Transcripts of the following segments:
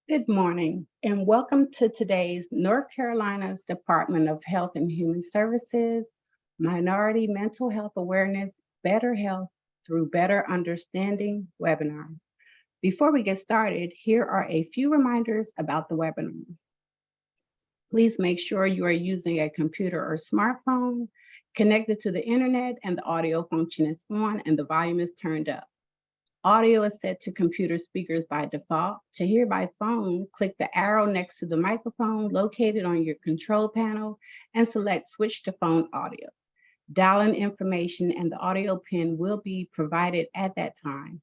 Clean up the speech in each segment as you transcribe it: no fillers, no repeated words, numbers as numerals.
Good morning, and welcome to today's North Carolina's Department of Health and Human Services Minority Mental Health Awareness Better Health Through Better Understanding webinar. Before we get started, here are a few reminders about the webinar. Please make sure you are using a computer or smartphone, connected to the internet, and the audio function is on and the volume is turned up. Audio is set to computer speakers by default. To hear by phone, click the arrow next to the microphone located on your control panel and select Switch to Phone Audio. Dial-in information and the audio pin will be provided at that time.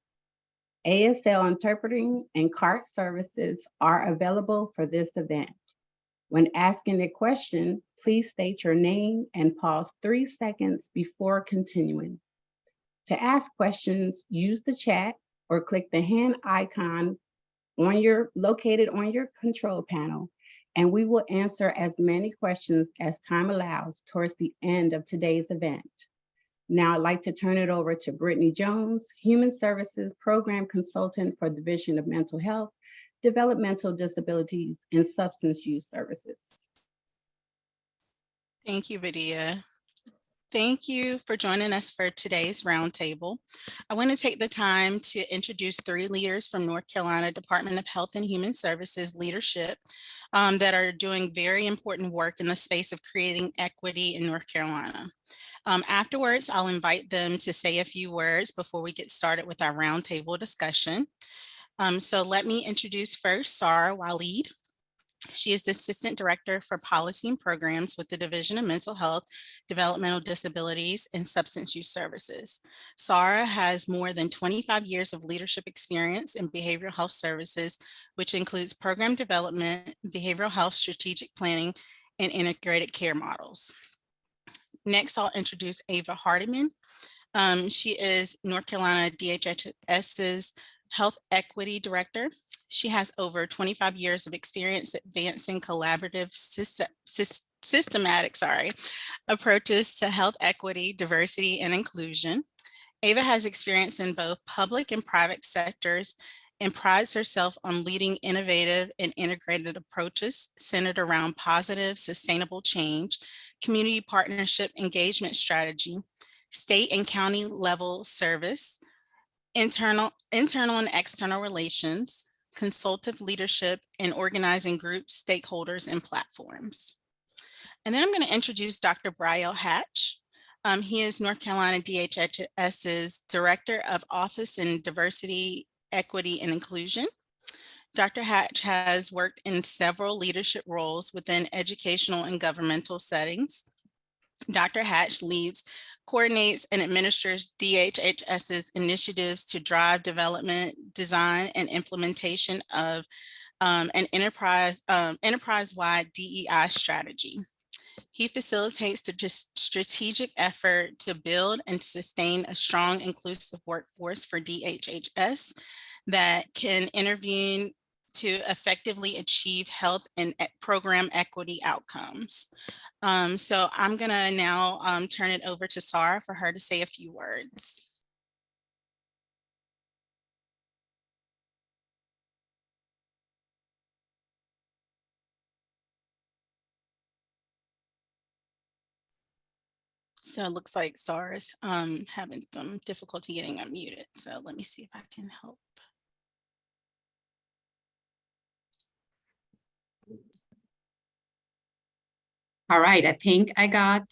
ASL interpreting and CART services are available for this event. When asking a question, please state your name and pause 3 seconds before continuing. To ask questions, use the chat or click the hand icon located on your control panel, and we will answer as many questions as time allows towards the end of today's event. Now I'd like to turn it over to Brittany Jones, Human Services Program Consultant for Division of Mental Health, Developmental Disabilities, and Substance Use Services. Thank you, Vidia. Thank you for joining us for today's roundtable. I want to take the time to introduce 3 leaders from North Carolina Department of Health and Human Services leadership that are doing very important work in the space of creating equity in North Carolina. Afterwards, I'll invite them to say a few words before we get started with our roundtable discussion. So let me introduce first Sarah Waleed. She is the Assistant Director for Policy and Programs with the Division of Mental Health, Developmental Disabilities, and Substance Use Services. Sarah has more than 25 years of leadership experience in behavioral health services, which includes program development, behavioral health strategic planning, and integrated care models. Next, I'll introduce Ava Hardiman. She is North Carolina DHHS's Health Equity Director. She has over 25 years of experience advancing collaborative systematic approaches to health equity, diversity, and inclusion. Ava has experience in both public and private sectors and prides herself on leading innovative and integrated approaches centered around positive, sustainable change, community partnership engagement strategy, state and county level service, internal and external relations, consultative leadership, and organizing groups, stakeholders, and platforms. And then I'm going to introduce Dr. Brielle Hatch. He is North Carolina DHHS's Director of Office in Diversity, Equity, and Inclusion. Dr. Hatch has worked in several leadership roles within educational and governmental settings. Dr. Hatch leads, coordinates, and administers DHHS's initiatives to drive development, design, and implementation of an enterprise-wide DEI strategy. He facilitates the strategic effort to build and sustain a strong, inclusive workforce for DHHS that can intervene to effectively achieve health and program equity outcomes. So I'm gonna now turn it over to Sarah for her to say a few words. So it looks like Sarah's having some difficulty getting unmuted. So let me see if I can help. All right, I think I got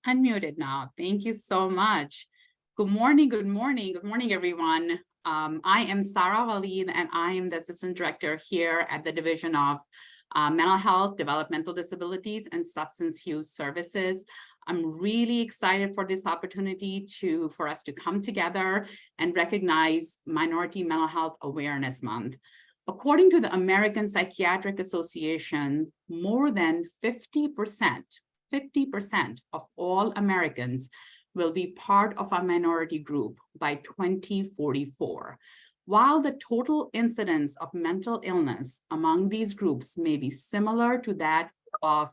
unmuted now. Thank you so much. Good morning, good morning, good morning, everyone. I am Sarah Waleed, and I am the Assistant Director here at the Division of Mental Health, Developmental Disabilities, and Substance Use Services. I'm really excited for this opportunity for us to come together and recognize Minority Mental Health Awareness Month. According to the American Psychiatric Association, more than 50% of all Americans will be part of a minority group by 2044. While the total incidence of mental illness among these groups may be similar to that of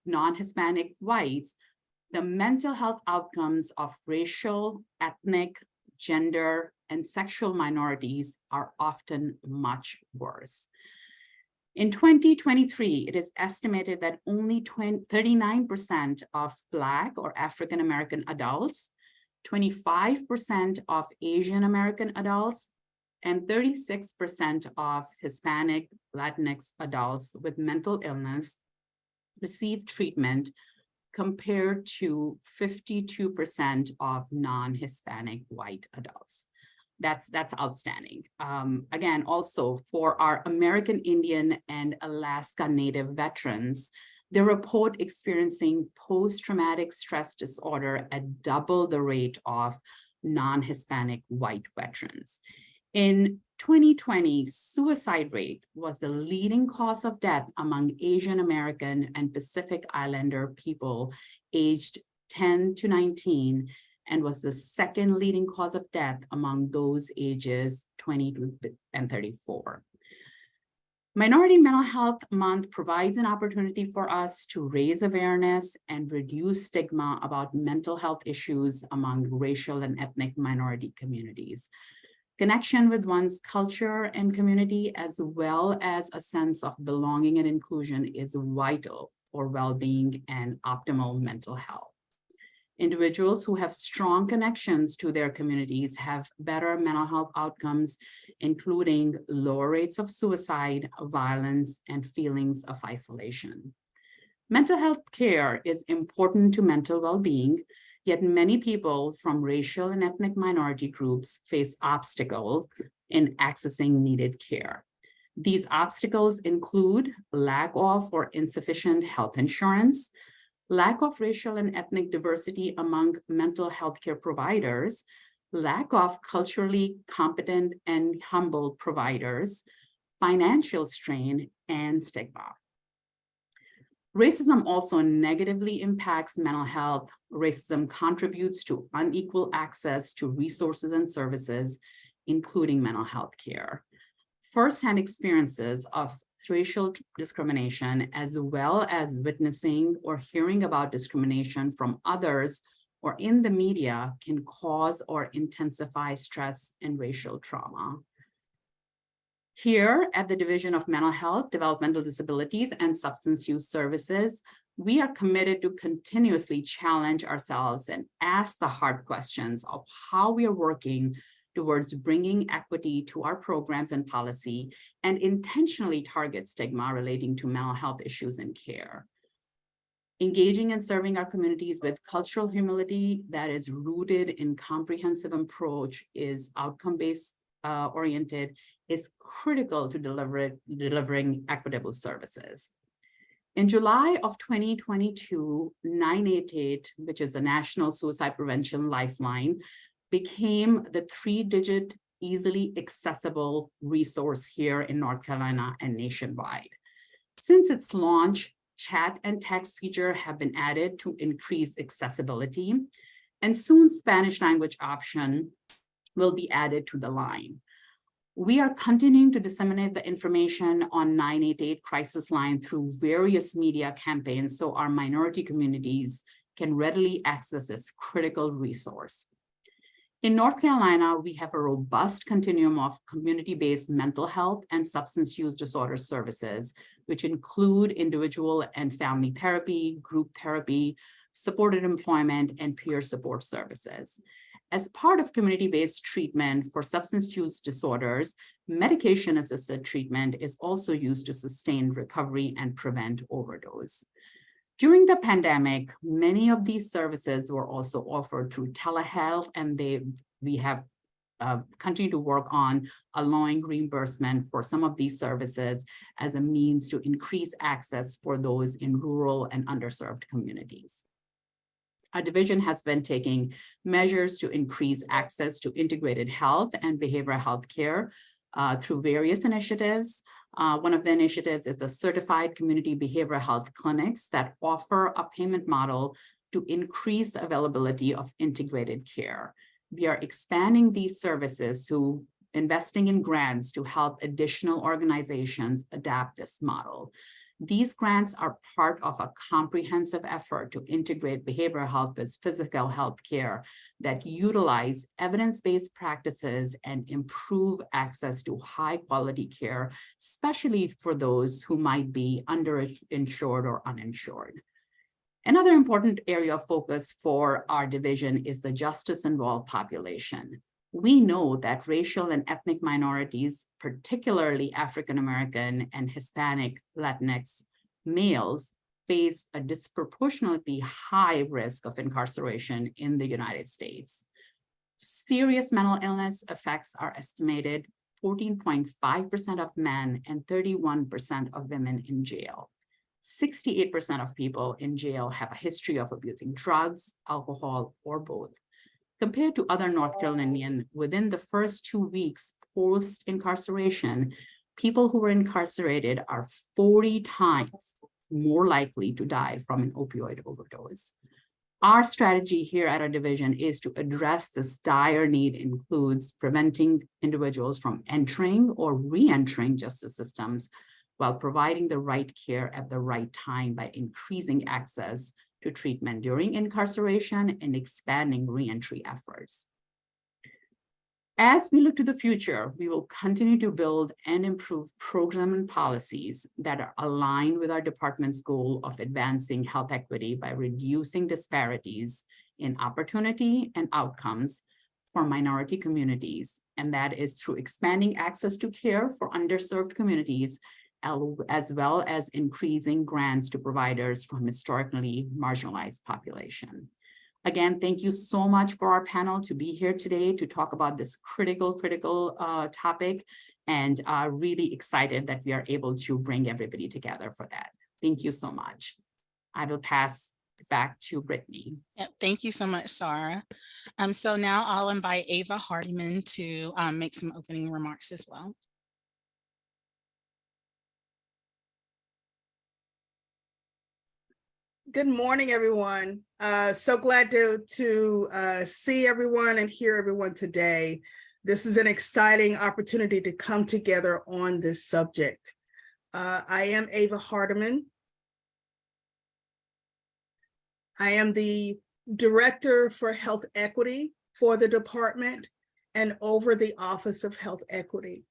non-Hispanic whites, the mental health outcomes of racial, ethnic, gender, and sexual minorities are often much worse. In 2023, it is estimated that only 39% of Black or African American adults, 25% of Asian American adults, and 36% of Hispanic Latinx adults with mental illness receive treatment, compared to 52% of non-Hispanic white adults. That's outstanding. Again, also for our American Indian and Alaska Native veterans, they report experiencing post-traumatic stress disorder at double the rate of non-Hispanic white veterans. In 2020, suicide rate was the leading cause of death among Asian American and Pacific Islander people aged 10 to 19, and was the second leading cause of death among those ages 20 and 34. Minority Mental Health Month provides an opportunity for us to raise awareness and reduce stigma about mental health issues among racial and ethnic minority communities. Connection with one's culture and community, as well as a sense of belonging and inclusion, is vital for well-being and optimal mental health. Individuals who have strong connections to their communities have better mental health outcomes, including lower rates of suicide, violence, and feelings of isolation. Mental health care is important to mental well-being, yet many people from racial and ethnic minority groups face obstacles in accessing needed care. These obstacles include lack of or insufficient health insurance, lack of racial and ethnic diversity among mental health care providers, lack of culturally competent and humble providers, financial strain, and stigma. Racism also negatively impacts mental health. Racism contributes to unequal access to resources and services, including mental health care. First-hand experiences of racial discrimination, as well as witnessing or hearing about discrimination from others or in the media, can cause or intensify stress and racial trauma. Here at the Division of Mental Health, Developmental Disabilities, and Substance Use Services, we are committed to continuously challenge ourselves and ask the hard questions of how we are working towards bringing equity to our programs and policy, and intentionally target stigma relating to mental health issues and care. Engaging and serving our communities with cultural humility that is rooted in comprehensive approach, is outcome-based oriented, is critical to delivering equitable services. In July of 2022, 988, which is the National Suicide Prevention Lifeline, became the 3-digit, easily accessible resource here in North Carolina and nationwide. Since its launch, chat and text feature have been added to increase accessibility, and soon Spanish language option will be added to the line. We are continuing to disseminate the information on 988 crisis line through various media campaigns so our minority communities can readily access this critical resource. In North Carolina, we have a robust continuum of community-based mental health and substance use disorder services, which include individual and family therapy, group therapy, supported employment, and peer support services. As part of community-based treatment for substance use disorders, medication-assisted treatment is also used to sustain recovery and prevent overdose. During the pandemic, many of these services were also offered through telehealth, and we have continued to work on allowing reimbursement for some of these services as a means to increase access for those in rural and underserved communities. Our division has been taking measures to increase access to integrated health and behavioral health care through various initiatives. One of the initiatives is the Certified Community Behavioral Health Clinics that offer a payment model to increase the availability of integrated care. We are expanding these services to investing in grants to help additional organizations adapt this model. These grants are part of a comprehensive effort to integrate behavioral health with physical health care that utilize evidence-based practices and improve access to high-quality care, especially for those who might be underinsured or uninsured. Another important area of focus for our division is the justice-involved population. We know that racial and ethnic minorities, particularly African-American and Hispanic Latinx males, face a disproportionately high risk of incarceration in the United States. Serious mental illness affects are estimated 14.5% of men and 31% of women in jail. 68% of people in jail have a history of abusing drugs, alcohol, or both. Compared to other North Carolinians, within the first 2 weeks post-incarceration, people who were incarcerated are 40 times more likely to die from an opioid overdose. Our strategy here at our division is to address this dire need includes preventing individuals from entering or re-entering justice systems while providing the right care at the right time by increasing access to treatment during incarceration and expanding re-entry efforts. As we look to the future, we will continue to build and improve programs and policies that are aligned with our department's goal of advancing health equity by reducing disparities in opportunity and outcomes for minority communities. And that is through expanding access to care for underserved communities, as well as increasing grants to providers from historically marginalized population. Again, thank you so much for our panel to be here today to talk about this critical topic, and really excited that we are able to bring everybody together for that. Thank you so much. I will pass it back to Brittany. Yep, thank you so much, Sarah. So now I'll invite Ava Hardiman to make some opening remarks as well. Good morning, everyone. So glad to see everyone and hear everyone today. This is an exciting opportunity to come together on this subject. I am Ava Hardiman. I am the Director for Health Equity for the department and over the Office of Health Equity.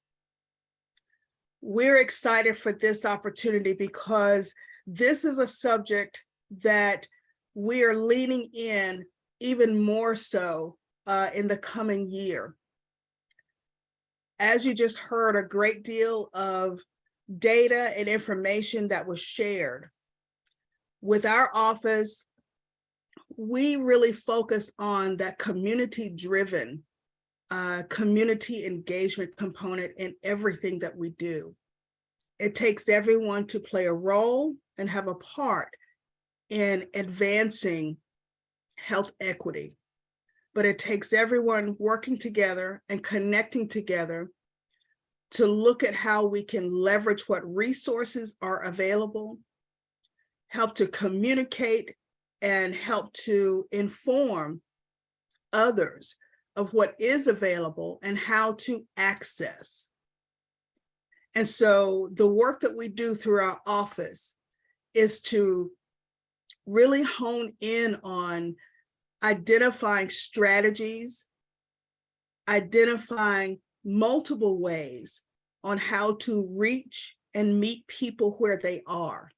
We're excited for this opportunity because this is a subject that we are leaning in even more so in the coming year. As you just heard, a great deal of data and information that was shared. With our office, we really focus on that community-driven, community engagement component in everything that we do. It takes everyone to play a role and have a part in advancing health equity, but it takes everyone working together and connecting together to look at how we can leverage what resources are available, help to communicate, and help to inform others of what is available and how to access. And so the work that we do through our office is to really hone in on identifying strategies, identifying multiple ways on how to reach and meet people where they are.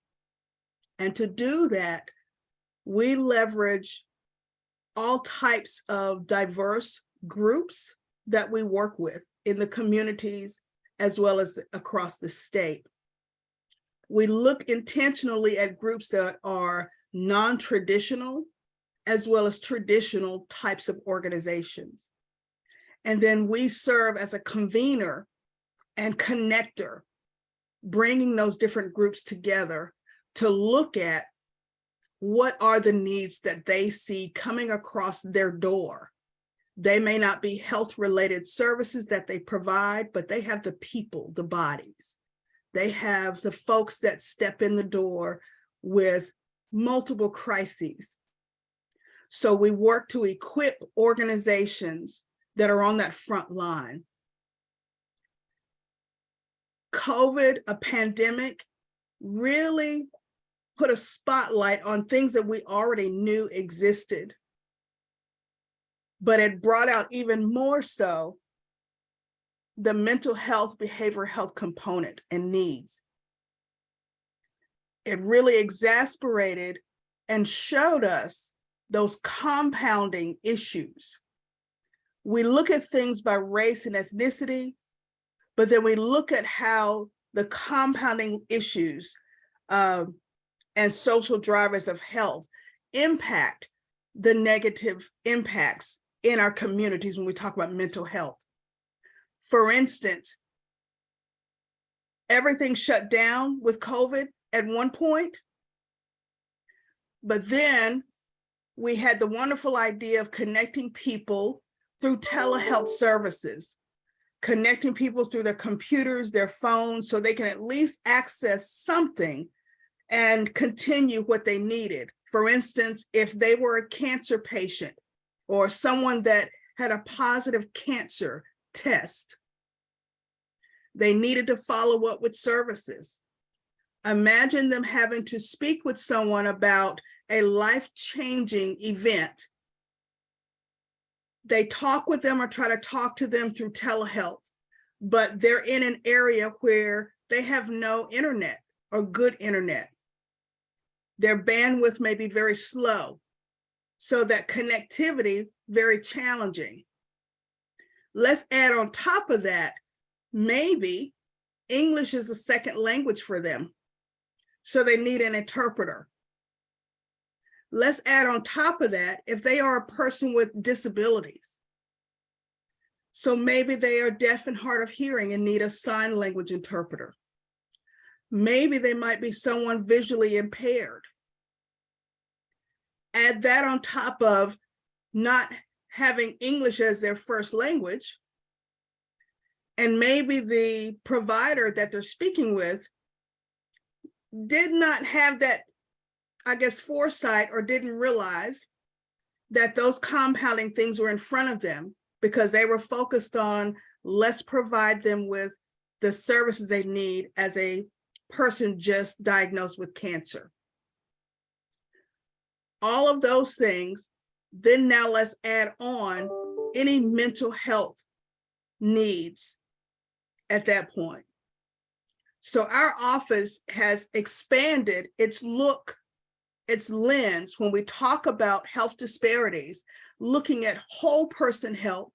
And to do that, we leverage all types of diverse groups that we work with in the communities as well as across the state. We look intentionally at groups that are non-traditional as well as traditional types of organizations. And then we serve as a convener and connector, bringing those different groups together to look at what are the needs that they see coming across their door. They may not be health-related services that they provide, but they have the people, the bodies. They have the folks that step in the door with multiple crises. So we work to equip organizations that are on that front line. COVID, a pandemic, really put a spotlight on things that we already knew existed, but it brought out even more so the mental health, behavioral health component and needs. It really exasperated and showed us those compounding issues. We look at things by race and ethnicity, but then we look at how the compounding issues and social drivers of health impact the negative impacts in our communities when we talk about mental health. For instance, everything shut down with COVID at one point, but then we had the wonderful idea of connecting people through telehealth services, connecting people through their computers, their phones, so they can at least access something and continue what they needed. For instance, if they were a cancer patient or someone that had a positive cancer test, they needed to follow up with services. Imagine them having to speak with someone about a life-changing event. They talk with them or try to talk to them through telehealth, but they're in an area where they have no internet or good internet. Their bandwidth may be very slow, so that connectivity very challenging. Let's add on top of that, maybe English is a second language for them, so they need an interpreter. Let's add on top of that, if they are a person with disabilities, so maybe they are deaf and hard of hearing and need a sign language interpreter. Maybe they might be someone visually impaired. Add that on top of not having English as their first language, and maybe the provider that they're speaking with did not have that, I guess, foresight, or didn't realize that those compounding things were in front of them because they were focused on, let's provide them with the services they need as a person just diagnosed with cancer. All of those things, then now let's add on any mental health needs at that point. So our office has expanded its look, its lens when we talk about health disparities, looking at whole person health,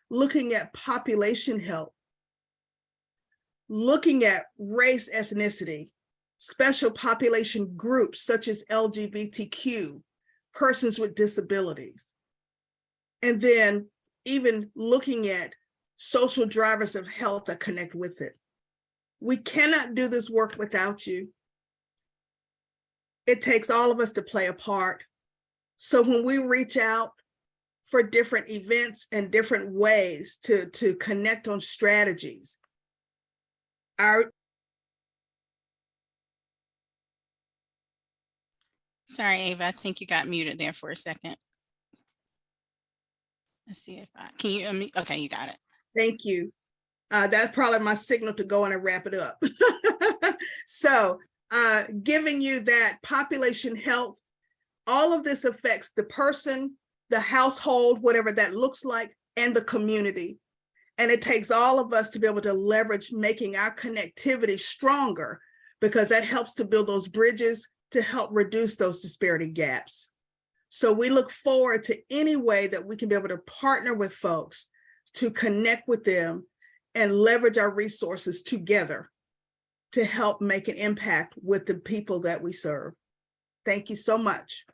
looking at population health, looking at race, ethnicity, special population groups such as LGBTQ, persons with disabilities, and then even looking at social drivers of health that connect with it. We cannot do this work without you. It takes all of us to play a part. So when we reach out for different events and different ways to connect on strategies, Sorry, Ava, I think you got muted there for a second. Let's see if can you unmute? Okay, you got it. Thank you. That's probably my signal to go in and wrap it up. So giving you that population health, all of this affects the person, the household, whatever that looks like, and the community. And it takes all of us to be able to leverage making our connectivity stronger, because that helps to build those bridges to help reduce those disparity gaps. So we look forward to any way that we can be able to partner with folks to connect with them and leverage our resources together to help make an impact with the people that we serve. Thank you so much.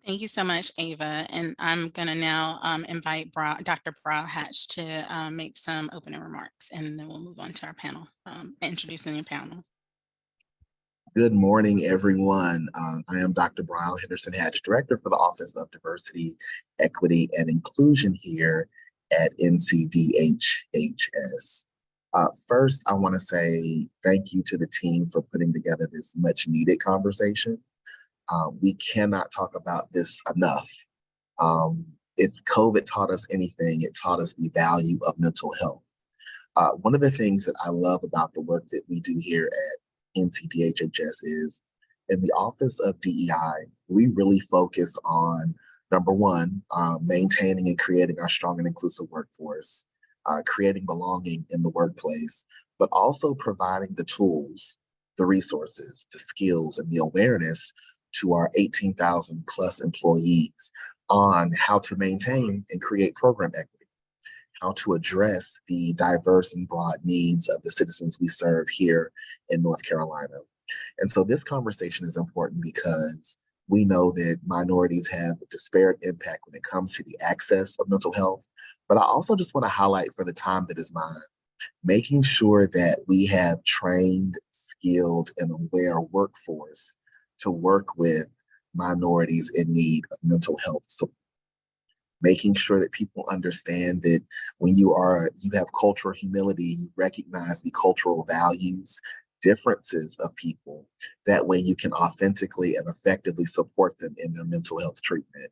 Thank you so much, Ava. And I'm going to now invite Dr. Bra Hatch to make some opening remarks, and then we'll move on to our panel, introducing your panel. Good morning, everyone. I am Dr. Brian Henderson Hatch, Director for the Office of Diversity, Equity, and Inclusion here at NCDHHS. First, I want to say thank you to the team for putting together this much needed conversation. We cannot talk about this enough. If COVID taught us anything, it taught us the value of mental health. One of the things that I love about the work that we do here at NCDHHS is. In the Office of DEI, we really focus on, number one, maintaining and creating our strong and inclusive workforce, creating belonging in the workplace, but also providing the tools, the resources, the skills, and the awareness to our 18,000 plus employees on how to maintain and create program equity, how to address the diverse and broad needs of the citizens we serve here in North Carolina. And so this conversation is important because we know that minorities have disparate impact when it comes to the access of mental health. But I also just want to highlight for the time that is mine, making sure that we have trained, skilled, and aware workforce to work with minorities in need of mental health support. Making sure that people understand that when you have cultural humility, you recognize the cultural values, differences of people. That way you can authentically and effectively support them in their mental health treatment.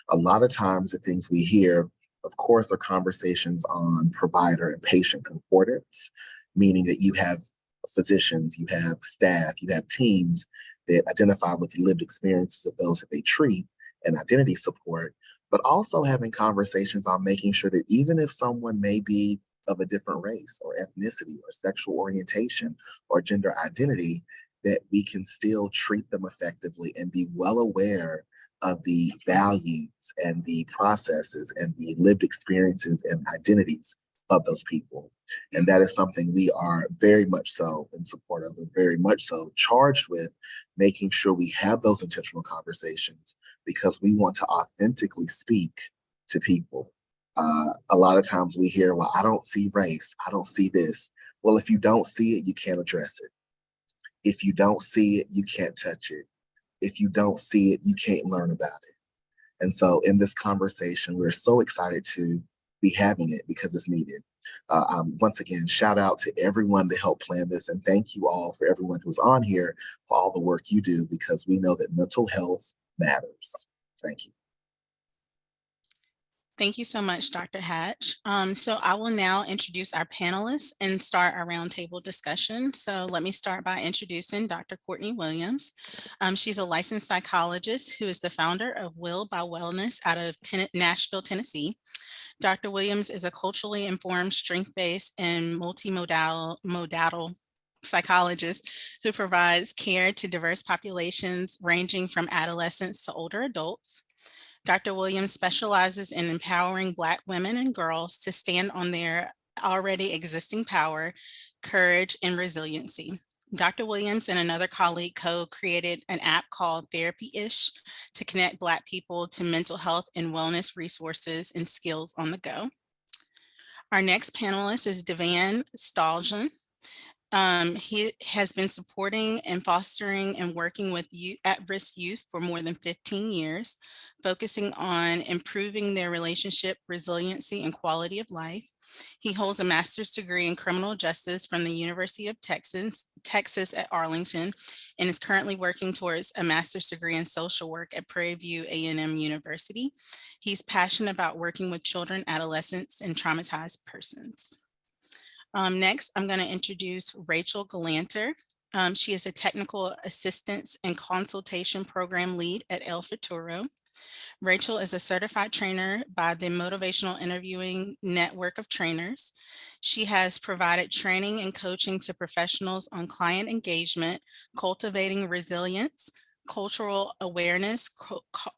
A lot of times the things we hear, of course, are conversations on provider and patient concordance, meaning that you have physicians, you have staff, you have teams that identify with the lived experiences of those that they treat and identity support, but also having conversations on making sure that even if someone may be of a different race or ethnicity or sexual orientation or gender identity, that we can still treat them effectively and be well aware of the values and the processes and the lived experiences and identities of those people. And that is something we are very much so in support of and very much so charged with, making sure we have those intentional conversations because we want to authentically speak to people. A lot of times we hear, well, I don't see race, I don't see this. Well, if you don't see it, you can't address it. If you don't see it, you can't touch it. If you don't see it, you can't learn about it. And so in this conversation, we're so excited to be having it because it's needed. Once again, shout out to everyone to help plan this. And thank you all for everyone who's on here for all the work you do, because we know that mental health matters. Thank you. Thank you so much, Dr. Hatch. So I will now introduce our panelists and start our roundtable discussion. So let me start by introducing Dr. Courtney Williams. She's a licensed psychologist who is the founder of Will by Wellness out of Nashville, Tennessee. Dr. Williams is a culturally informed, strength-based, and multimodal psychologist who provides care to diverse populations ranging from adolescents to older adults. Dr. Williams specializes in empowering Black women and girls to stand on their already existing power, courage, and resiliency. Dr. Williams and another colleague co-created an app called Therapy-ish to connect Black people to mental health and wellness resources and skills on the go. Our next panelist is Devan Staljan. He has been supporting and fostering and working with at-risk youth for more than 15 years, focusing on improving their relationship, resiliency, and quality of life. He holds a master's degree in criminal justice from the University of Texas at Arlington, and is currently working towards a master's degree in social work at Prairie View A&M University. He's passionate about working with children, adolescents, and traumatized persons. Next, I'm going to introduce Rachel Galanter. She is a technical assistance and consultation program lead at El Futuro. Rachel is a certified trainer by the Motivational Interviewing Network of Trainers. She has provided training and coaching to professionals on client engagement, cultivating resilience, cultural awareness,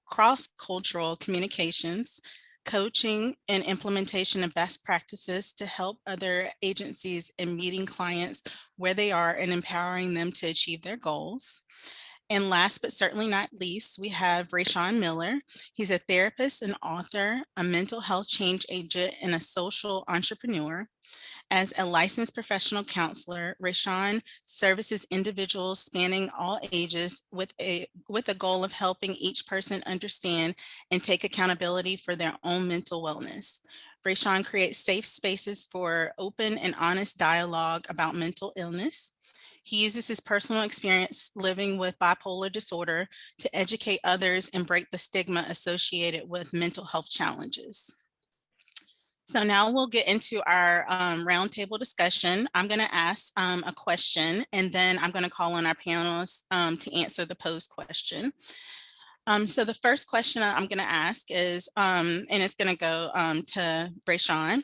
cross-cultural communications, coaching and implementation of best practices to help other agencies in meeting clients where they are and empowering them to achieve their goals. And last but certainly not least, we have Rayshawn Miller. He's a therapist and author, a mental health change agent, and a social entrepreneur. As a licensed professional counselor, Rayshawn services individuals spanning all ages with a goal of helping each person understand and take accountability for their own mental wellness. Rayshawn creates safe spaces for open and honest dialogue about mental illness. He uses his personal experience living with bipolar disorder to educate others and break the stigma associated with mental health challenges. So now we'll get into our roundtable discussion. I'm going to ask a question, and then I'm going to call on our panelists to answer the posed question. So the first question I'm going to ask is, and it's going to go to Brayshawn.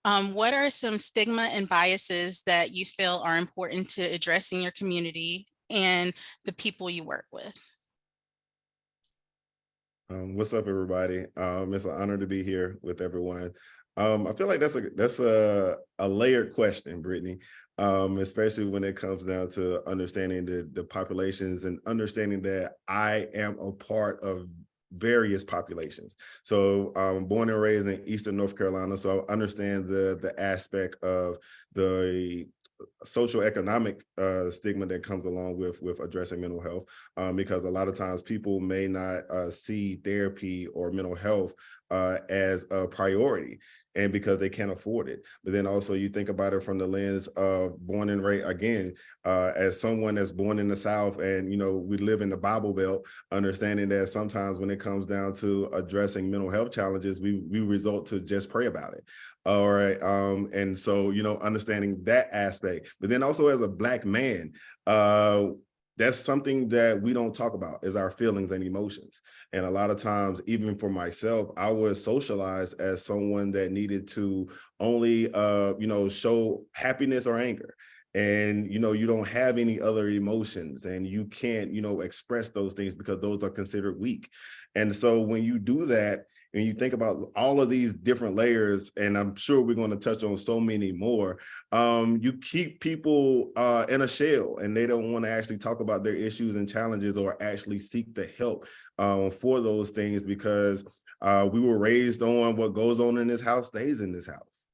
What are some stigma and biases that you feel are important to address in your community and the people you work with? What's up, everybody? It's an honor to be here with everyone. I feel like that's a layered question, Brittany, especially when it comes down to understanding the populations and understanding that I am a part of various populations. So I'm born and raised in Eastern North Carolina, so I understand the aspect of the socioeconomic stigma that comes along with addressing mental health, because a lot of times people may not see therapy or mental health as a priority, and because they can't afford it. But then also you think about it from the lens of born and raised, again, as someone that's born in the South, and we live in the Bible Belt, understanding that sometimes when it comes down to addressing mental health challenges, we resort to just pray about it. All right. And so, understanding that aspect, but then also as a Black man, that's something that we don't talk about, is our feelings and emotions. And a lot of times, even for myself, I was socialized as someone that needed to only, show happiness or anger. And, you don't have any other emotions, and you can't, express those things because those are considered weak. And so when you do that, and you think about all of these different layers, and I'm sure we're going to touch on so many more, you keep people in a shell, and they don't want to actually talk about their issues and challenges or actually seek the help for those things, because we were raised on what goes on in this house stays in this house.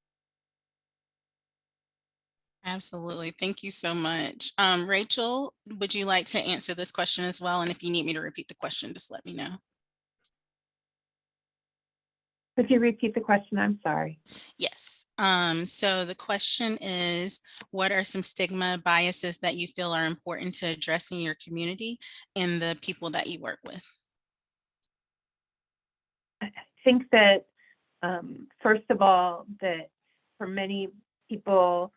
Absolutely. Thank you so much. Rachel, would you like to answer this question as well? And if you need me to repeat the question, just let me know. Could you repeat the question? I'm sorry. Yes. So the question is, what are some stigma biases that you feel are important to address in your community and the people that you work with? I think that, first of all, that for many people,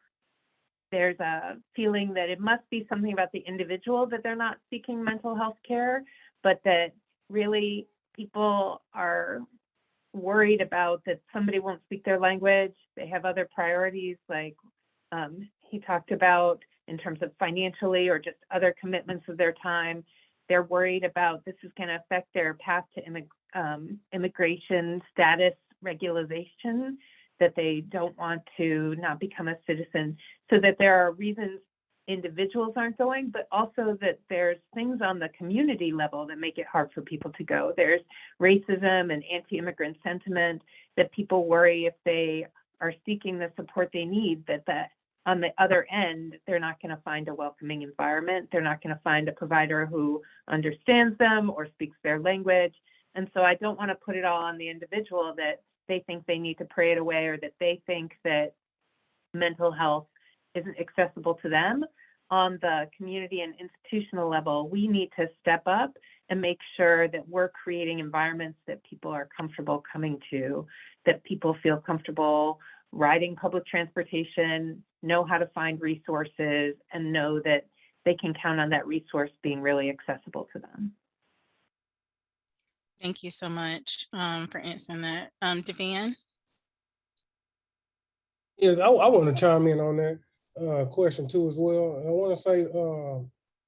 there's a feeling that it must be something about the individual that they're not seeking mental health care, but that really people are worried about that somebody won't speak their language. They have other priorities, like he talked about in terms of financially or just other commitments of their time. They're worried about this is going to affect their path to immigration status regularization, that they don't want to not become a citizen. So that there are reasons individuals aren't going, but also that there's things on the community level that make it hard for people to go. There's racism and anti-immigrant sentiment, that people worry if they are seeking the support they need, that on the other end, they're not going to find a welcoming environment. They're not going to find a provider who understands them or speaks their language. And so I don't want to put it all on the individual that they think they need to pray it away, or that they think that mental health isn't accessible to them. On the community and institutional level, we need to step up and make sure that we're creating environments that people are comfortable coming to, that people feel comfortable riding public transportation, know how to find resources, and know that they can count on that resource being really accessible to them. Thank you so much for answering that. Devan? Yes, I want to chime in on that question too as well. And I want to say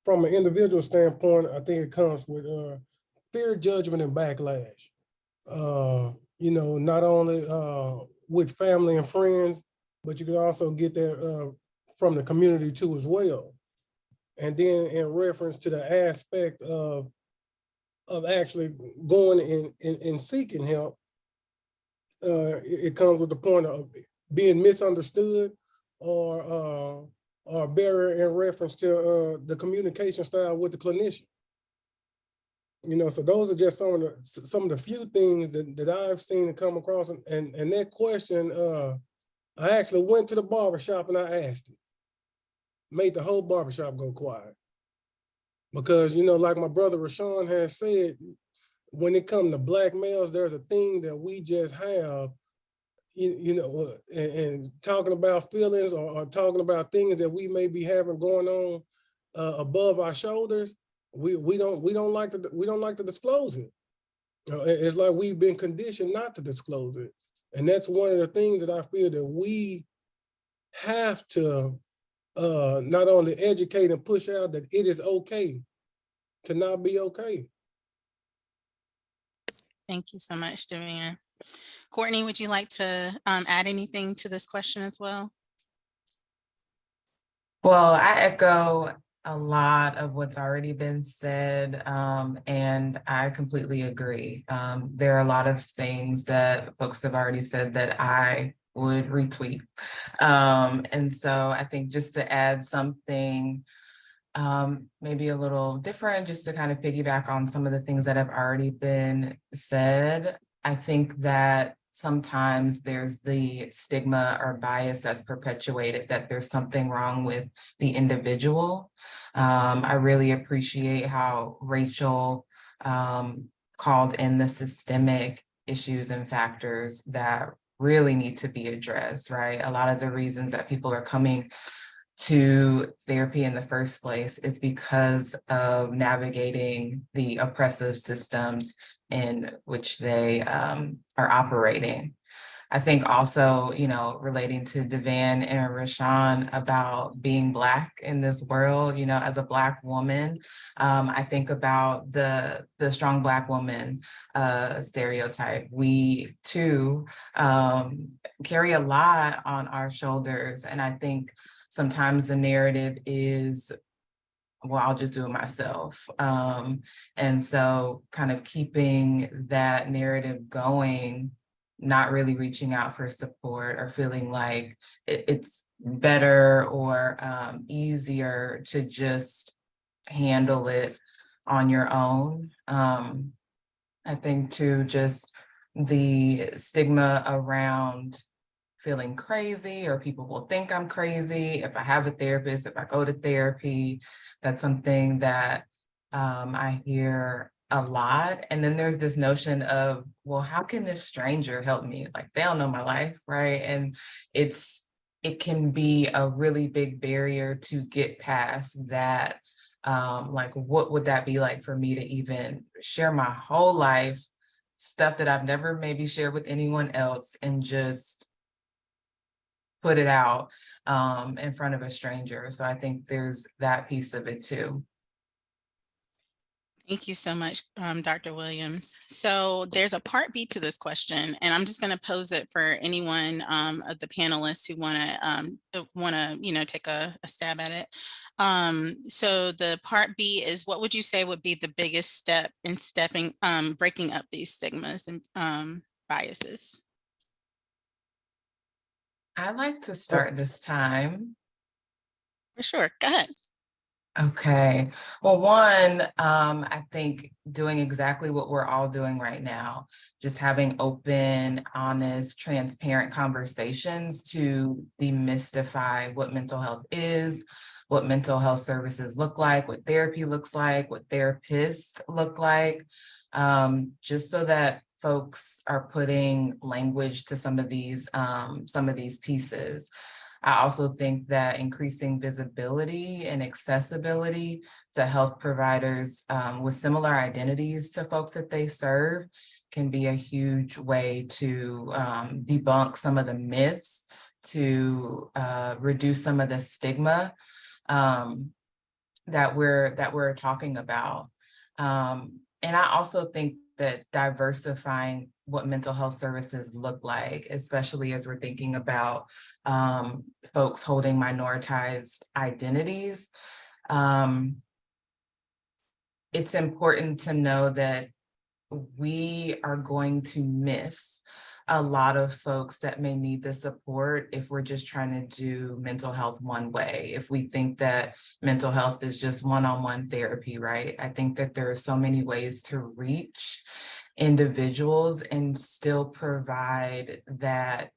from an individual standpoint, I think it comes with fear, judgment, and backlash. Not only with family and friends, but you can also get that from the community too as well. And then in reference to the aspect of actually going and seeking help, it comes with the point of being misunderstood or barrier in reference to the communication style with the clinician. So those are just some of the few things that I've seen come across. And that question, I actually went to the barbershop and I asked it. Made the whole barbershop go quiet. Because, like my brother Rashawn has said, when it comes to Black males, there's a thing that we just have, you know, and talking about feelings or talking about things that we may be having going on above our shoulders, we don't like to disclose it. It's like we've been conditioned not to disclose it. And that's one of the things that I feel that we have to not only educate and push out that it is okay to not be okay. Thank you so much, Davina. Courtney, would you like to add anything to this question as well? Well, I echo a lot of what's already been said, and I completely agree. There are a lot of things that folks have already said that I would retweet. And so I think just to add something maybe a little different, just to kind of piggyback on some of the things that have already been said, I think that sometimes there's the stigma or bias that's perpetuated that there's something wrong with the individual. I really appreciate how Rachel called in the systemic issues and factors that really need to be addressed, right? A lot of the reasons that people are coming to therapy in the first place is because of navigating the oppressive systems in which they are operating. I think also, you know, relating to Devan and Rashawn about being Black in this world, you know, as a Black woman, I think about the strong Black woman stereotype. We too carry a lot on our shoulders. And I think sometimes the narrative is, well, I'll just do it myself. And so kind of keeping that narrative going, not really reaching out for support or feeling like it's better or easier to just handle it on your own. I think too, just the stigma around feeling crazy or people will think I'm crazy if I have a therapist, if I go to therapy. That's something that I hear a lot. And then there's this notion of, well, how can this stranger help me? Like, they don't know my life, right? And it can be a really big barrier to get past that. Like, what would that be like for me to even share my whole life, stuff that I've never maybe shared with anyone else, and just put it out in front of a stranger. So I think there's that piece of it too. Thank you so much, Dr. Williams. So there's a part B to this question, and I'm just going to pose it for anyone of the panelists who want to, you know, take a stab at it. So the part B is, what would you say would be the biggest step in breaking up these stigmas and biases? I'd like to start this time. For sure, go ahead. Okay, well, one, I think doing exactly what we're all doing right now, just having open, honest, transparent conversations to demystify what mental health is, what mental health services look like, what therapy looks like, what therapists look like, just so that folks are putting language to some of these pieces. I also think that increasing visibility and accessibility to health providers with similar identities to folks that they serve can be a huge way to debunk some of the myths, to reduce some of the stigma that we're talking about. And I also think that diversifying what mental health services look like, especially as we're thinking about folks holding minoritized identities. It's important to know that we are going to miss a lot of folks that may need the support if we're just trying to do mental health one way. If we think that mental health is just one-on-one therapy, right? I think that there are so many ways to reach individuals and still provide that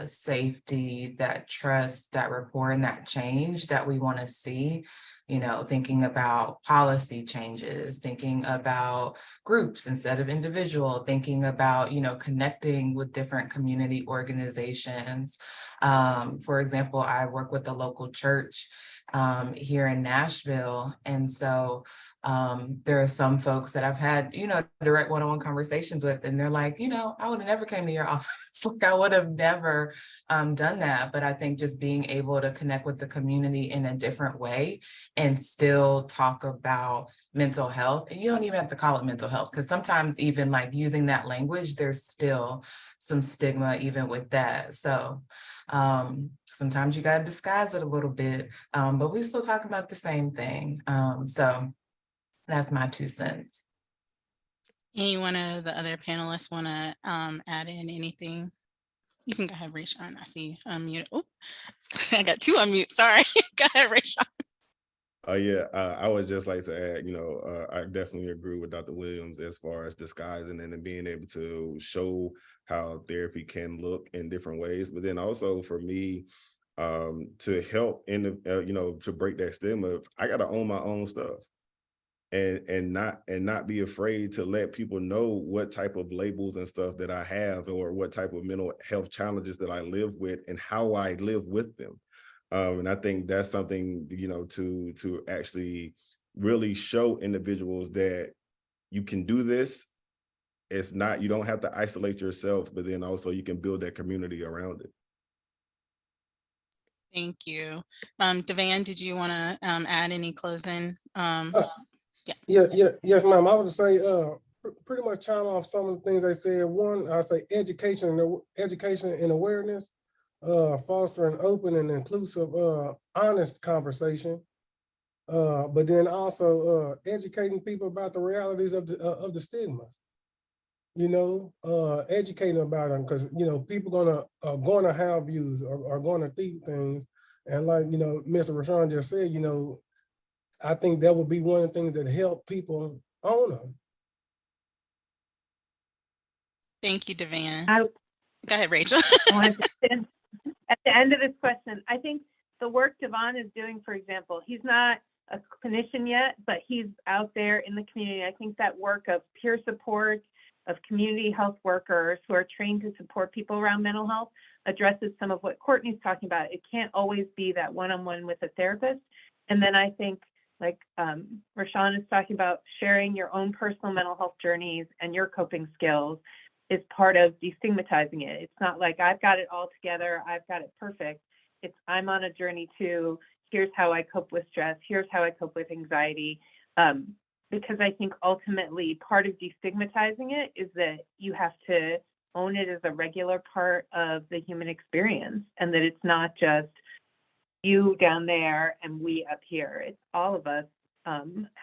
safety, that trust, that rapport, and that change that we want to see. You know, thinking about policy changes, thinking about groups instead of individual, thinking about, you know, connecting with different community organizations. For example, I work with a local church here in Nashville. And so there are some folks that I've had, you know, direct one-on-one conversations with, and they're like, you know, I would have never came to your office. Like I would have never done that. But I think just being able to connect with the community in a different way and still talk about mental health. And you don't even have to call it mental health, because sometimes even like using that language, there's still some stigma even with that. So sometimes you got to disguise it a little bit, but we still talk about the same thing. So that's my 2 cents. Any one of the other panelists want to add in anything? You can go ahead, Rayshawn. I see you unmute. Oh, I got 2 unmute. Sorry. Go ahead, Rayshawn. Yeah, I would just like to add, you know, I definitely agree with Dr. Williams as far as disguising and then being able to show how therapy can look in different ways. But then also for me, to help in the, you know, to break that stigma, I got to own my own stuff. And not be afraid to let people know what type of labels and stuff that I have, or what type of mental health challenges that I live with and how I live with them. And I think that's something, you know, to actually really show individuals that you can do this. It's not, you don't have to isolate yourself, but then also you can build that community around it. Thank you. Devan, did you want to add any closing? Yes, ma'am. I would say pretty much chime off some of the things they said. One, I say education and awareness, fostering open and inclusive, honest conversation. But then also educating people about the realities of the stigmas. You know, educating about them, because you know people are gonna have views, are going to think things, and like you know, Mr. Rashawn just said, you know, I think that would be one of the things that help people own them. Thank you, Devan. I- Go ahead, Rachel. I wanted to say, at the end of this question, I think the work Devon is doing, for example, he's not a clinician yet, but he's out there in the community. I think that work of peer support, of community health workers who are trained to support people around mental health addresses some of what Courtney's talking about. It can't always be that one-on-one with a therapist. And then I think, like Rashawn is talking about, sharing your own personal mental health journeys and your coping skills is part of destigmatizing it. It's not like I've got it all together, I've got it perfect. It's I'm on a journey too. Here's how I cope with stress. Here's how I cope with anxiety. Because I think ultimately part of destigmatizing it is that you have to own it as a regular part of the human experience, and that it's not just you down there and we up here. It's all of us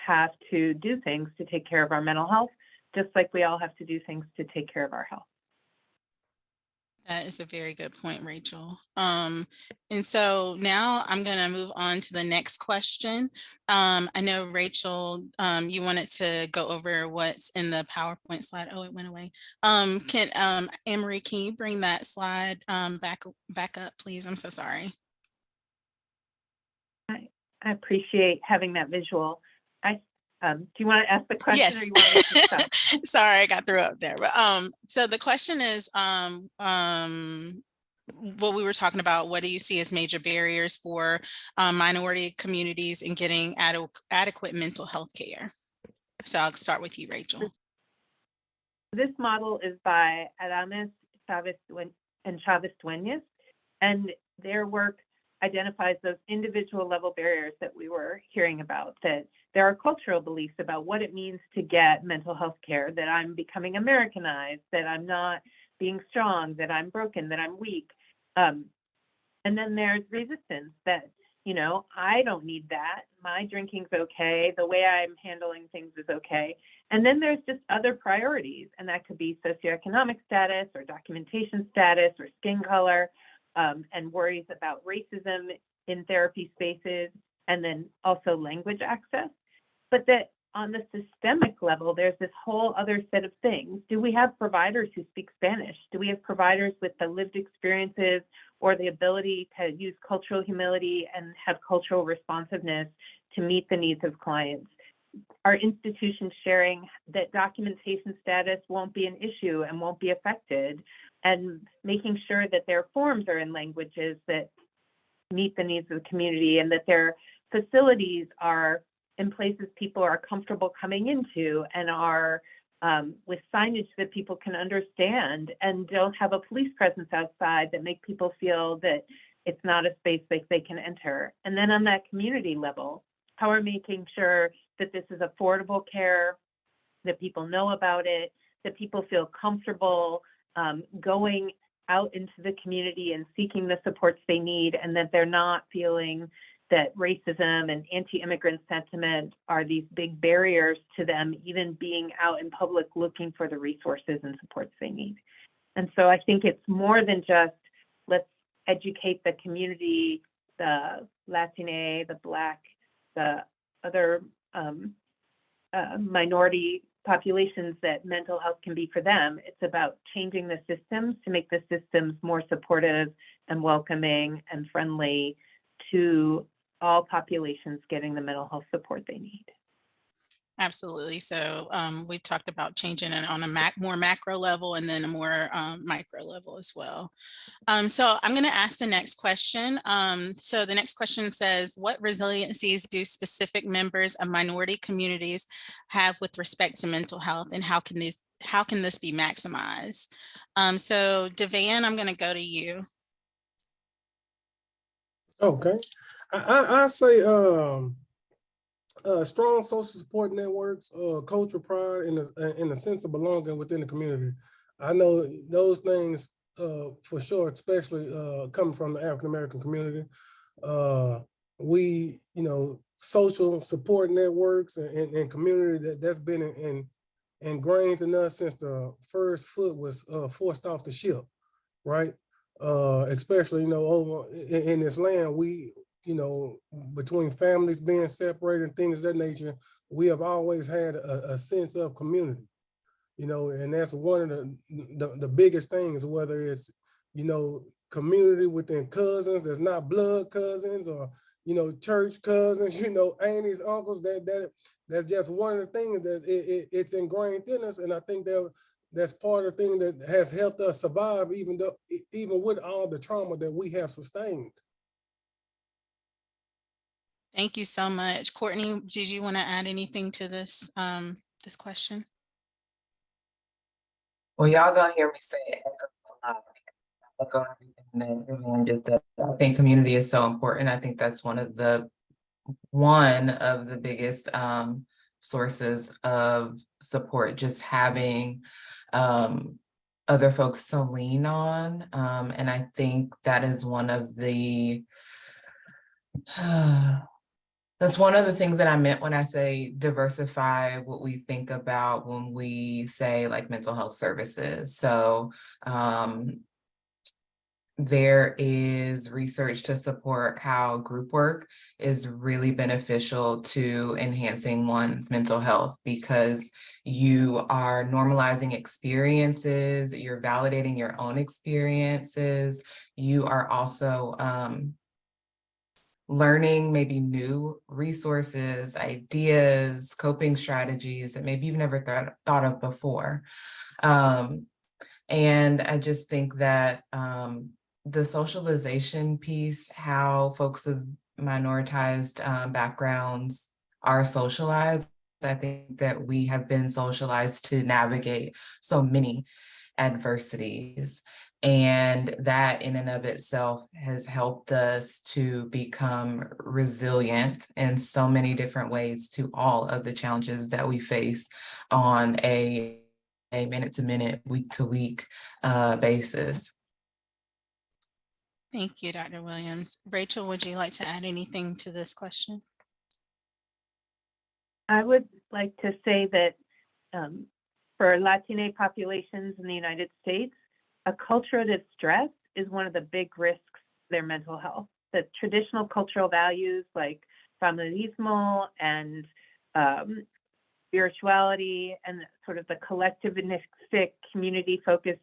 have to do things to take care of our mental health, just like we all have to do things to take care of our health. That is a very good point, Rachel. And so now I'm going to move on to the next question. I know, Rachel, you wanted to go over what's in the PowerPoint slide. Oh, it went away. Anne-Marie, can you bring that slide back up, please? I'm so sorry. I appreciate having that visual. Do you want to ask the question? Yes. Or you want me to stop? Sorry, I got through up there. But so the question is, what we were talking about, what do you see as major barriers for minority communities in getting adequate mental health care? So I'll start with you, Rachel. This model is by Adames, Chavez, and Chavez Duenas, and their work identifies those individual level barriers that we were hearing about, that there are cultural beliefs about what it means to get mental health care, that I'm becoming Americanized, that I'm not being strong, that I'm broken, that I'm weak. And then there's resistance that, you know, I don't need that. My drinking's okay. The way I'm handling things is okay. And then there's just other priorities, and that could be socioeconomic status or documentation status or skin color, and worries about racism in therapy spaces, and then also language access. But that on the systemic level, there's this whole other set of things. Do we have providers who speak Spanish? Do we have providers with the lived experiences or the ability to use cultural humility and have cultural responsiveness to meet the needs of clients? Are institutions sharing that documentation status won't be an issue and won't be affected, and making sure that their forms are in languages that meet the needs of the community, and that their facilities are in places people are comfortable coming into and are with signage that people can understand, and don't have a police presence outside that make people feel that it's not a space that they can enter. And then on that community level, how are we making sure that this is affordable care, that people know about it, that people feel comfortable going out into the community and seeking the supports they need, and that they're not feeling that racism and anti-immigrant sentiment are these big barriers to them even being out in public looking for the resources and supports they need. And so I think it's more than just let's educate the community, the Latine, the Black, the other minority populations, that mental health can be for them. It's about changing the systems to make the systems more supportive and welcoming and friendly to all populations getting the mental health support they need. Absolutely. So we've talked about changing it on a more macro level and then a more micro level as well. So I'm going to ask the next question. So the next question says, what resiliencies do specific members of minority communities have with respect to mental health, and how can this be maximized? So Devan, I'm going to go to you. Okay. I say strong social support networks, cultural pride, and a sense of belonging within the community. I know those things for sure, especially coming from the African American community. We, social support networks and community that's been ingrained in us since the first foot was forced off the ship, right? Especially, over in this land, we, between families being separated and things of that nature, we have always had a sense of community, and that's one of the biggest things, whether it's, community within cousins that's not blood cousins, or, church cousins, aunties, uncles, that's just one of the things that it's ingrained in us. And I think that's part of the thing that has helped us survive, even with all the trauma that we have sustained. Thank you so much. Courtney, did you want to add anything to this, this question? Well, y'all gonna hear me say it a lot. Echo everything that everyone just said. I think community is so important. I think that's one of the biggest sources of support, just having other folks to lean on. And I think that is one of the that's one of the things that I meant when I say diversify what we think about when we say like mental health services. So there is research to support how group work is really beneficial to enhancing one's mental health, because you are normalizing experiences, you're validating your own experiences, you are also learning maybe new resources, ideas, coping strategies that maybe you've never thought of before. And I just think that the socialization piece, how folks of minoritized backgrounds are socialized, I think that we have been socialized to navigate so many adversities. And that in and of itself has helped us to become resilient in so many different ways to all of the challenges that we face on a minute-to-minute, week-to-week basis. Thank you, Dr. Williams. Rachel, would you like to add anything to this question? I would like to say that for Latine populations in the United States, a culture of stress is one of the big risks to their mental health. The traditional cultural values like familismo and spirituality and sort of the collectivistic, community-focused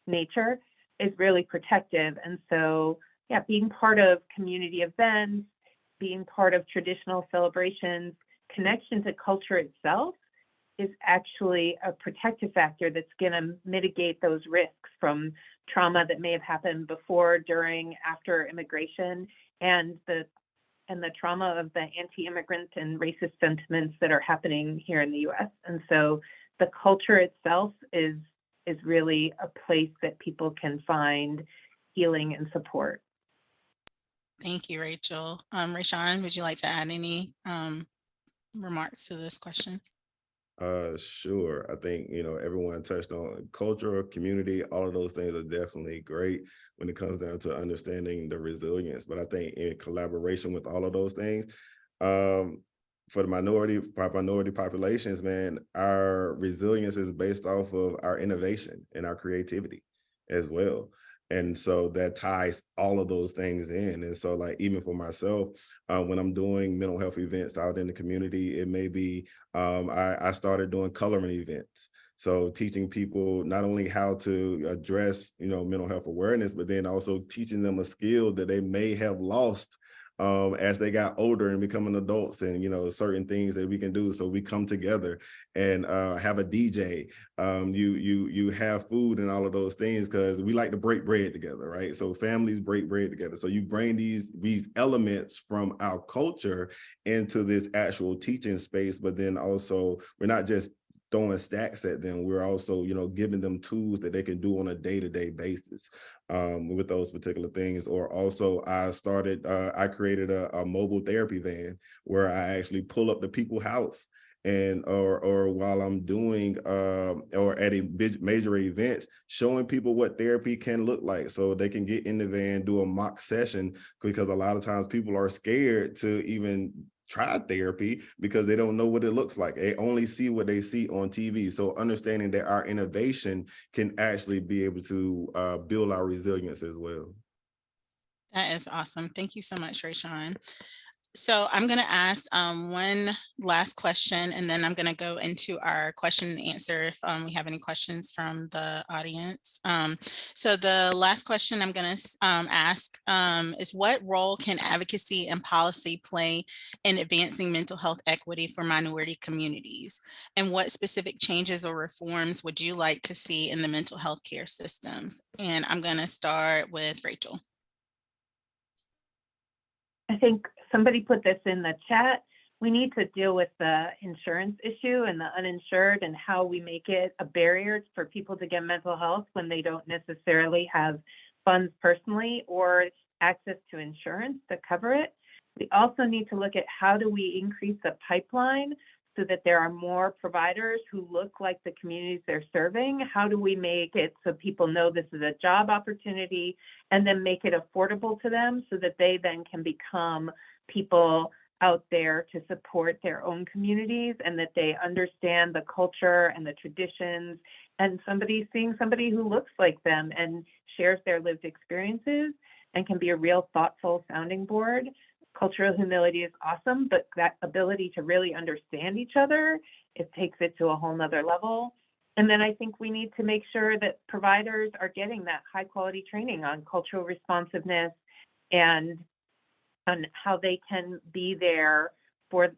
nature is really protective. And so, yeah, being part of community events, being part of traditional celebrations, connection to culture itself is actually a protective factor that's going to mitigate those risks from trauma that may have happened before, during, after immigration, and the trauma of the anti-immigrant and racist sentiments that are happening here in the US. And so the culture itself is really a place that people can find healing and support. Thank you, Rachel. Rayshawn, would you like to add any remarks to this question? Sure. I think, everyone touched on culture, community, all of those things are definitely great when it comes down to understanding the resilience. But I think in collaboration with all of those things, for the minority populations, man, our resilience is based off of our innovation and our creativity as well. And so that ties all of those things in. And so, like, even for myself, when I'm doing mental health events out in the community, it may be, I started doing coloring events. So teaching people not only how to address, mental health awareness, but then also teaching them a skill that they may have lost as they got older and becoming adults, and certain things that we can do. So we come together and have a DJ. You have food and all of those things, because we like to break bread together, right? So families break bread together. So you bring these elements from our culture into this actual teaching space, but then also we're not just throwing stacks at them. We're also, giving them tools that they can do on a day-to-day basis with those particular things. Or also I created a mobile therapy van where I actually pull up to people's house, and or while I'm doing or at a major events, showing people what therapy can look like, so they can get in the van, do a mock session, because a lot of times people are scared to even try therapy because they don't know what it looks like. They only see what they see on TV. So understanding that our innovation can actually be able to build our resilience as well. That is awesome. Thank you so much, Rayshawn. So I'm going to ask one last question, and then I'm going to go into our question and answer if we have any questions from the audience. So the last question I'm going to ask is, what role can advocacy and policy play in advancing mental health equity for minority communities? And what specific changes or reforms would you like to see in the mental health care systems? And I'm going to start with Rachel. I think somebody put this in the chat. We need to deal with the insurance issue and the uninsured, and how we make it a barrier for people to get mental health when they don't necessarily have funds personally or access to insurance to cover it. We also need to look at how do we increase the pipeline so that there are more providers who look like the communities they're serving. How do we make it so people know this is a job opportunity, and then make it affordable to them so that they then can become people out there to support their own communities, and that they understand the culture and the traditions, and seeing somebody who looks like them and shares their lived experiences and can be a real thoughtful sounding board. Cultural humility is awesome, but that ability to really understand each other, it takes it to a whole nother level. And then I think we need to make sure that providers are getting that high quality training on cultural responsiveness and on how they can be there for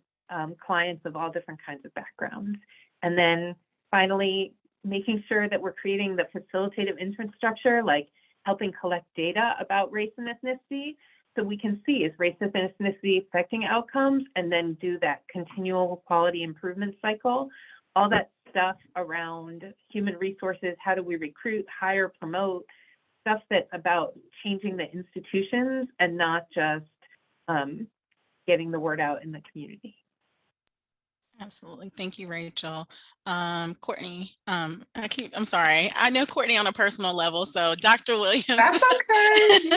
clients of all different kinds of backgrounds. And then finally, making sure that we're creating the facilitative infrastructure, like helping collect data about race and ethnicity, so we can see, is race and ethnicity affecting outcomes, and then do that continual quality improvement cycle. All that stuff around human resources, how do we recruit, hire, promote, stuff that's about changing the institutions and not just getting the word out in the community. Absolutely. Thank you, Rachel. Courtney, I'm sorry. I know Courtney on a personal level, so Dr. Williams. That's okay.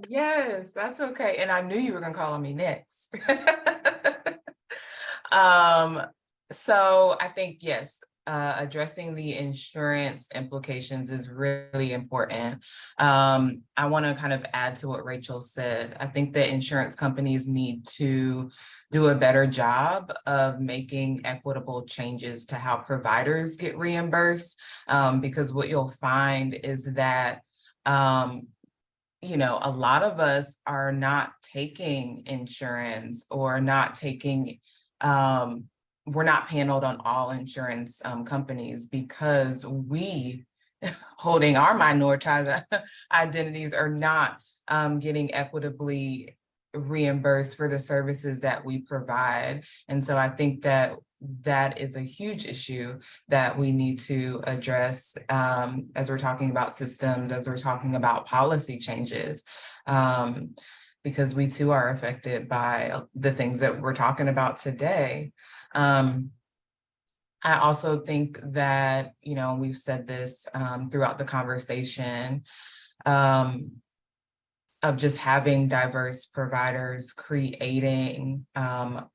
Yes, that's okay. And I knew you were going to call on me next. So I think, yes, addressing the insurance implications is really important. I want to kind of add to what Rachel said. I think that insurance companies need to do a better job of making equitable changes to how providers get reimbursed, because what you'll find is that a lot of us are not taking insurance or not taking, we're not paneled on all insurance companies because we, holding our minoritized identities, are not getting equitably reimbursed for the services that we provide. And so I think that that is a huge issue that we need to address as we're talking about systems, as we're talking about policy changes, because we too are affected by the things that we're talking about today. I also think that, we've said this throughout the conversation, of just having diverse providers, creating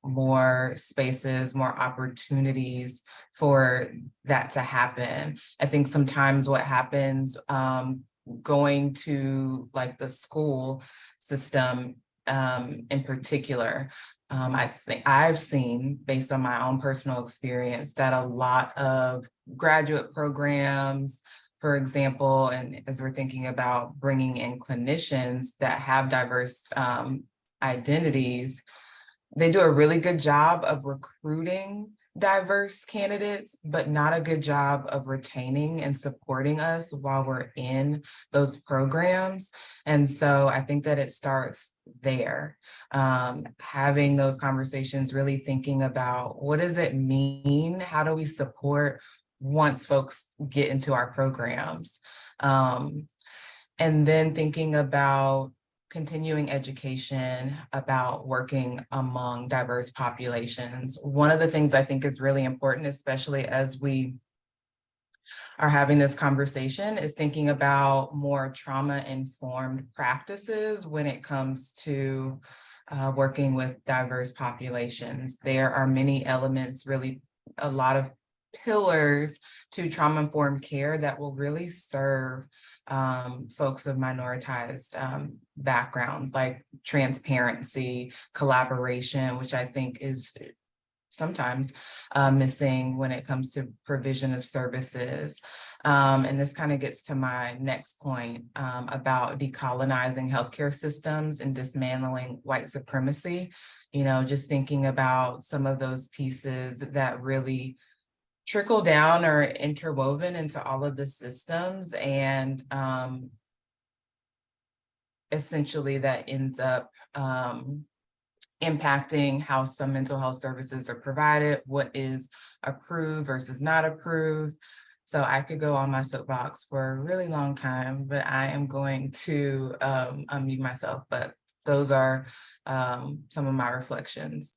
more spaces, more opportunities for that to happen. I think sometimes what happens going to like the school system in particular, I think I've seen, based on my own personal experience, that a lot of graduate programs, for example, and as we're thinking about bringing in clinicians that have diverse identities, they do a really good job of recruiting diverse candidates, but not a good job of retaining and supporting us while we're in those programs. And so I think that it starts there, having those conversations, really thinking about what does it mean? How do we support once folks get into our programs? And then thinking about continuing education, about working among diverse populations. One of the things I think is really important, especially as we are having this conversation, is thinking about more trauma-informed practices when it comes to working with diverse populations. There are many elements, really a lot of pillars to trauma-informed care that will really serve folks of minoritized backgrounds, like transparency, collaboration, which I think is sometimes missing when it comes to provision of services. And this kind of gets to my next point about decolonizing healthcare systems and dismantling white supremacy. Just thinking about some of those pieces that really trickle down or interwoven into all of the systems, and essentially that ends up impacting how some mental health services are provided, what is approved versus not approved. So I could go on my soapbox for a really long time, but I am going to unmute myself. But those are some of my reflections.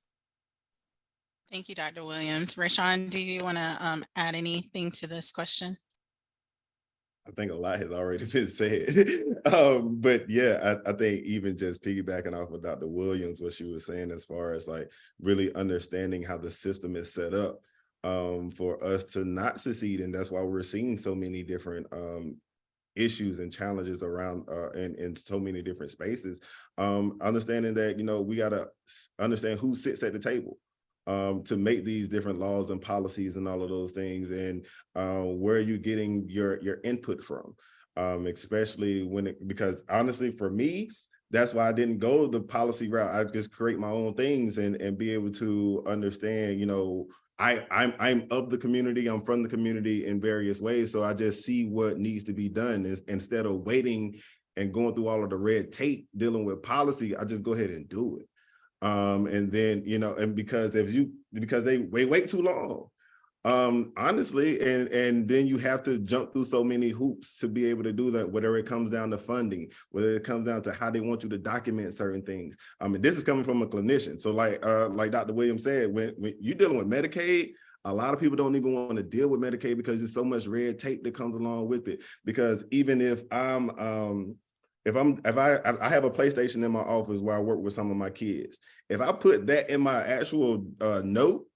Thank you, Dr. Williams. Rashawn, do you want to add anything to this question? I think a lot has already been said. But yeah, I think even just piggybacking off of Dr. Williams, what she was saying as far as like really understanding how the system is set up for us to not succeed. And that's why we're seeing so many different issues and challenges around in so many different spaces. Understanding that, we got to understand who sits at the table to make these different laws and policies and all of those things, and where are you getting your input from, especially because honestly, for me, that's why I didn't go the policy route. I just create my own things and be able to understand, I'm of the community, I'm from the community in various ways. So I just see what needs to be done instead of waiting and going through all of the red tape dealing with policy. I just go ahead and do it. And then, and because they wait too long, honestly, and then you have to jump through so many hoops to be able to do that, whether it comes down to funding, whether it comes down to how they want you to document certain things. I mean, this is coming from a clinician. So like Dr. Williams said, when you're dealing with Medicaid, a lot of people don't even want to deal with Medicaid because there's so much red tape that comes along with it. Because even if I have a PlayStation in my office where I work with some of my kids, if I put that in my actual note,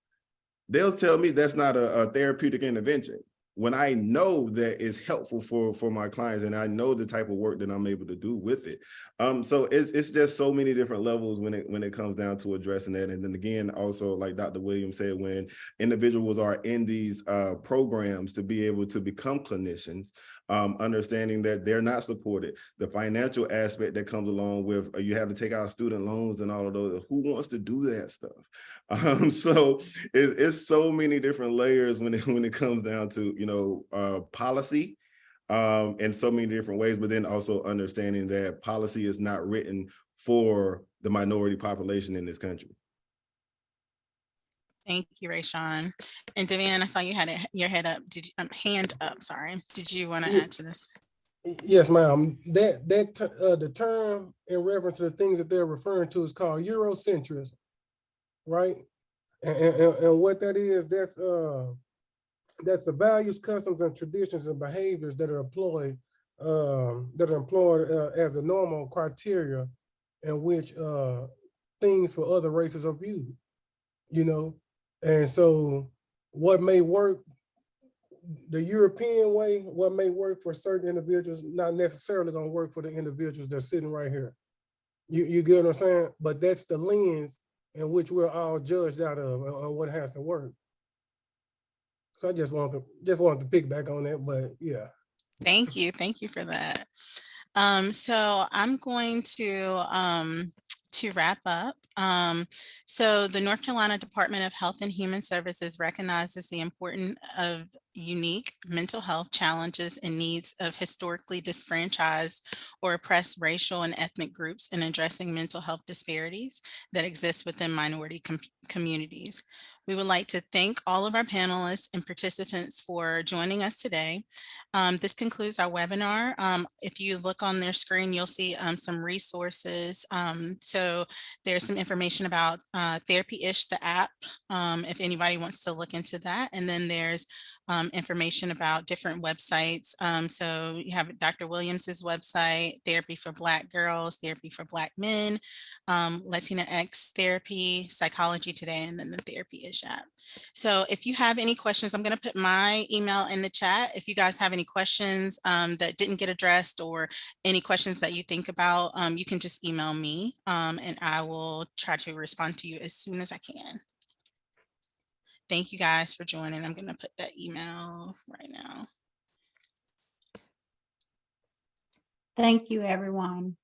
they'll tell me that's not a therapeutic intervention, when I know that it's helpful for my clients and I know the type of work that I'm able to do with it. So it's just so many different levels when it comes down to addressing that. And then again, also like Dr. Williams said, when individuals are in these programs to be able to become clinicians, understanding that they're not supported, the financial aspect that comes along with you have to take out student loans and all of those. Who wants to do that stuff? So it's so many different layers when it comes down to, you know, policy in so many different ways, but then also understanding that policy is not written for the minority population in this country. Thank you, Rayshawn. And Devan, I saw you had your head up. Did you, hand up? Sorry. Did you want to add to this? Yes, ma'am. The term in reference to the things that they're referring to is called Eurocentrism, right? And what that is, that's the values, customs, and traditions and behaviors that are employed as a normal criteria in which things for other races are viewed, you know. And so what may work the European way, what may work for certain individuals, not necessarily going to work for the individuals that's sitting right here. You get what I'm saying? But that's the lens in which we're all judged out of on what has to work. So I just wanted to pick back on that, but yeah. Thank you for that. So I'm going to wrap up. So the North Carolina Department of Health and Human Services recognizes the importance of unique mental health challenges and needs of historically disfranchised or oppressed racial and ethnic groups in addressing mental health disparities that exist within minority communities. We would like to thank all of our panelists and participants for joining us today. This concludes our webinar. If you look on their screen, you'll see some resources. So there's some information about Therapy-ish, the app, if anybody wants to look into that. And then there's information about different websites. So you have Dr. Williams's website, Therapy for Black Girls, Therapy for Black Men, Latinx Therapy, Psychology Today, and then the Therapy-ish app. So if you have any questions, I'm going to put my email in the chat. If you guys have any questions that didn't get addressed or any questions that you think about, you can just email me and I will try to respond to you as soon as I can. Thank you guys for joining. I'm going to put that email right now. Thank you, everyone.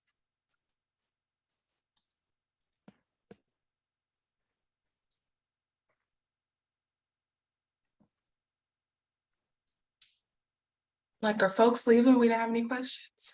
Like, are folks leaving? We don't have any questions.